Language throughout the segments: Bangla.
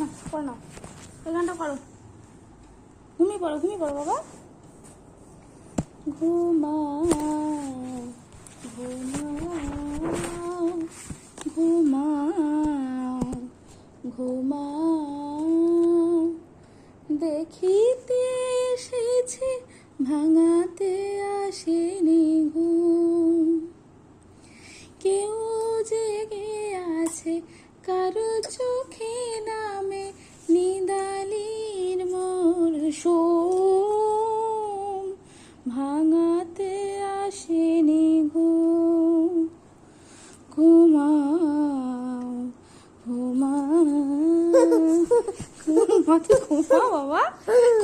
না করো না, এই গানটা করো। ঘুমিয়ে পড়ো বাবা। ঘুমাও ঘুমাও ঘুমাও ঘুমাও, দেখিতে এসেছে ভাঙাতে আসেনি ঘুম। কেউ জেগে আছে কারো চোখে নামে নিদালির মোর সোম, ভাঙাতে আসেনি ঘুম। ঘুমাও ঘুমাও ঘুমাতে ঘুমাও বাবা,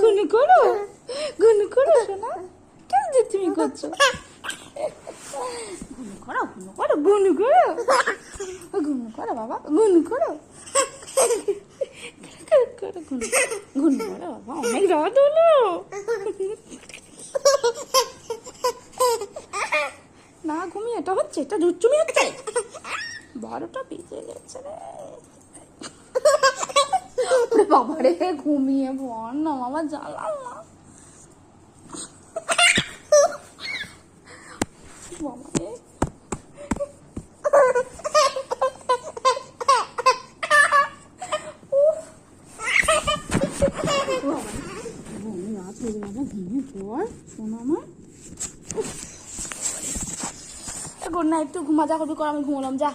গুনু করো শোনা। কেন যে তুমি করছো? গুনু করো বাবা, গুনু করো বাবা, অনেক রাত হলো। না ঘুমিয়ে এটা হচ্ছে, এটা দুষ্টুমি হচ্ছে। 12টা বেজে গেছে রে বাবা রে, ঘুমিয়ে পড় না বাবা, জ্বালাম না বাবা রে। গুড নাইট, তুই ঘুমা, যা করবি কর, আমি ঘুমলাম, যা।